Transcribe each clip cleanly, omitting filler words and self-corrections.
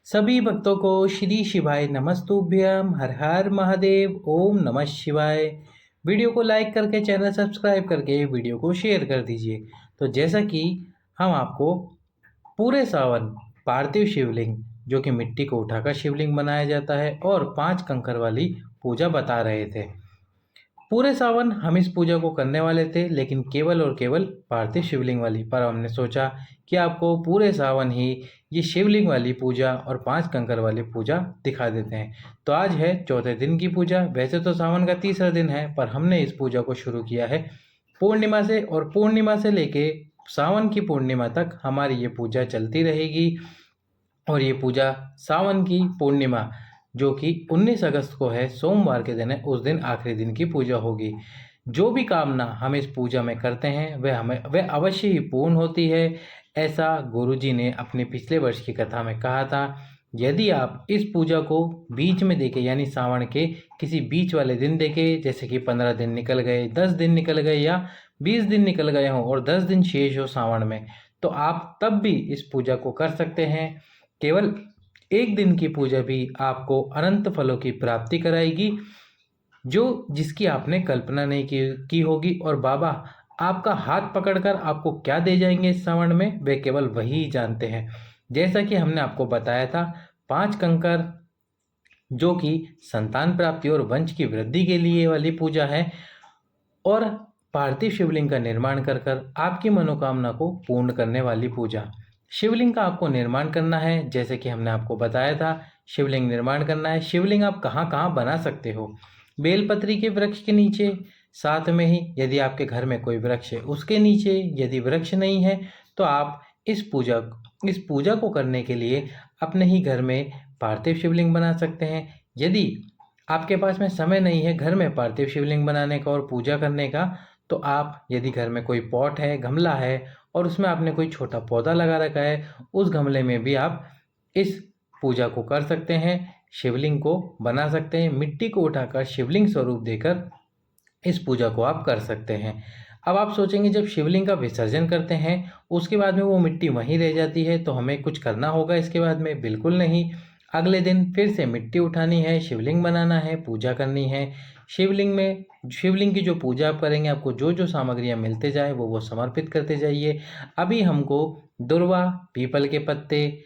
सभी भक्तों को श्री शिवाय नमस्तुभ्यम। हर हर महादेव। ओम नमः शिवाय। वीडियो को लाइक करके चैनल सब्सक्राइब करके वीडियो को शेयर कर दीजिए। तो जैसा कि हम आपको पूरे सावन पार्थिव शिवलिंग जो कि मिट्टी को उठाकर शिवलिंग बनाया जाता है और 5 कंकर वाली पूजा बता रहे थे। पूरे सावन हम इस पूजा को करने वाले थे, लेकिन केवल और केवल पार्थिव शिवलिंग वाली, पर हमने सोचा कि आपको पूरे सावन ही ये शिवलिंग वाली पूजा और 5 कंकर वाली पूजा दिखा देते हैं। तो आज है चौथे दिन की पूजा। वैसे तो सावन का तीसरा दिन है, पर हमने इस पूजा को शुरू किया है पूर्णिमा से, और पूर्णिमा से लेके सावन की पूर्णिमा तक हमारी ये पूजा चलती रहेगी। और ये पूजा सावन की पूर्णिमा जो कि 19 अगस्त को है, सोमवार के दिन है, उस दिन आखिरी दिन की पूजा होगी। जो भी कामना हम इस पूजा में करते हैं वह अवश्य ही पूर्ण होती है। ऐसा गुरुजी ने अपने पिछले वर्ष की कथा में कहा था। यदि आप इस पूजा को बीच में देखें, यानी सावन के किसी बीच वाले दिन देखें, जैसे कि 15 दिन निकल गए, 10 दिन निकल गए या 20 दिन निकल गए हों और 10 दिन शेष हो सावन में, तो आप तब भी इस पूजा को कर सकते हैं। केवल एक दिन की पूजा भी आपको अनंत फलों की प्राप्ति कराएगी, जो जिसकी आपने कल्पना नहीं की होगी। और बाबा आपका हाथ पकड़कर आपको क्या दे जाएंगे इस श्रावण में, वे केवल वही जानते हैं। जैसा कि हमने आपको बताया था, 5 कंकर जो कि संतान प्राप्ति और वंश की वृद्धि के लिए वाली पूजा है, और पार्थिव शिवलिंग का निर्माण कर कर आपकी मनोकामना को पूर्ण करने वाली पूजा। शिवलिंग का आपको निर्माण करना है, जैसे कि हमने आपको बताया था, शिवलिंग निर्माण करना है। शिवलिंग आप कहाँ कहाँ बना सकते हो? बेलपत्री के वृक्ष के नीचे, साथ में ही यदि आपके घर में कोई वृक्ष है उसके नीचे। यदि वृक्ष नहीं है तो आप इस पूजा को करने के लिए अपने ही घर में पार्थिव शिवलिंग बना सकते हैं। यदि आपके पास में समय नहीं है घर में पार्थिव शिवलिंग बनाने का और पूजा करने का, तो आप, यदि घर में कोई पॉट है, गमला है और उसमें आपने कोई छोटा पौधा लगा रखा है, उस गमले में भी आप इस पूजा को कर सकते हैं। शिवलिंग को बना सकते हैं। मिट्टी को उठाकर शिवलिंग स्वरूप देकर इस पूजा को आप कर सकते हैं। अब आप सोचेंगे, जब शिवलिंग का विसर्जन करते हैं उसके बाद में वो मिट्टी वहीं रह जाती है, तो हमें कुछ करना होगा इसके बाद में? बिल्कुल नहीं। अगले दिन फिर से मिट्टी उठानी है, शिवलिंग बनाना है, पूजा करनी है। शिवलिंग की जो पूजा आप करेंगे, आपको जो जो सामग्रियां मिलते जाए वो समर्पित करते जाइए। अभी हमको दुर्वा, पीपल के पत्ते,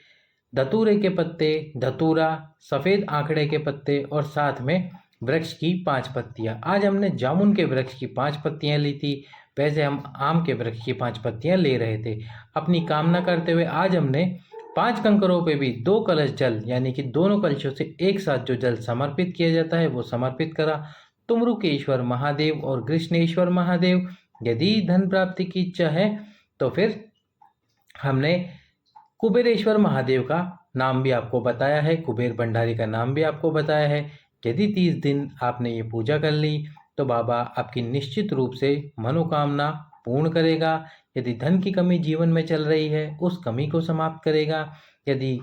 धतूरे के पत्ते, धतूरा, सफ़ेद आंकड़े के पत्ते और साथ में वृक्ष की 5 पत्तियाँ। आज हमने जामुन के वृक्ष की 5 पत्तियाँ ली थी, वैसे हम आम के वृक्ष की 5 पत्तियाँ ले रहे थे। अपनी कामना करते हुए आज हमने 5 कंकरों पे भी 2 कलश जल, यानी कि दोनों कलशों से एक साथ जो जल समर्पित किया जाता है वो समर्पित करा। तुमरुकेश्वर महादेव और कृष्णेश्वर महादेव, यदि धन प्राप्ति की इच्छा है तो फिर हमने कुबेरेश्वर महादेव का नाम भी आपको बताया है, कुबेर भंडारी का नाम भी आपको बताया है। यदि 30 दिन आपने ये पूजा कर ली तो बाबा आपकी निश्चित रूप से मनोकामना पूर्ण करेगा। यदि धन की कमी जीवन में चल रही है उस कमी को समाप्त करेगा। यदि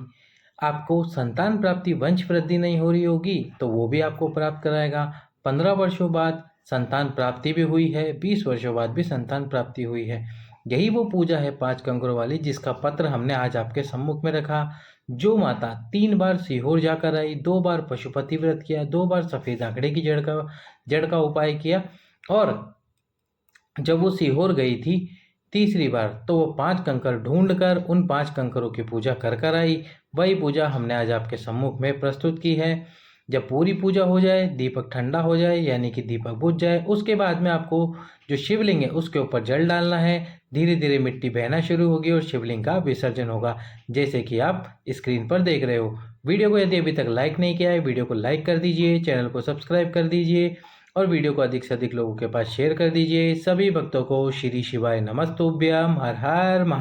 आपको संतान प्राप्ति, वंश वृद्धि नहीं हो रही होगी तो वो भी आपको प्राप्त कराएगा। 15 वर्षों बाद संतान प्राप्ति भी हुई है, 20 वर्षों बाद भी संतान प्राप्ति हुई है। यही वो पूजा है 5 कंकरों वाली, जिसका पत्र हमने आज आपके सम्मुख में रखा। जो माता 3 बार सीहोर जाकर आई, 2 बार पशुपति व्रत किया, 2 बार सफ़ेद आंकड़े की जड़ का उपाय किया, और जब वो सीहोर गई थी तीसरी बार, तो वो 5 कंकर ढूंढकर उन 5 कंकरों की पूजा कर कर आई। वही पूजा हमने आज आपके सम्मुख में प्रस्तुत की है। जब पूरी पूजा हो जाए, दीपक ठंडा हो जाए, यानी कि दीपक बुझ जाए, उसके बाद में आपको जो शिवलिंग है उसके ऊपर जल डालना है। धीरे धीरे मिट्टी बहना शुरू होगी और शिवलिंग का विसर्जन होगा, जैसे कि आप स्क्रीन पर देख रहे हो। वीडियो को यदि अभी तक लाइक नहीं किया है, वीडियो को लाइक कर दीजिए, चैनल को सब्सक्राइब कर दीजिए और वीडियो को अधिक से अधिक लोगों के पास शेयर कर दीजिए। सभी भक्तों को श्री शिवाय नमस्तुभ्यम। हर हर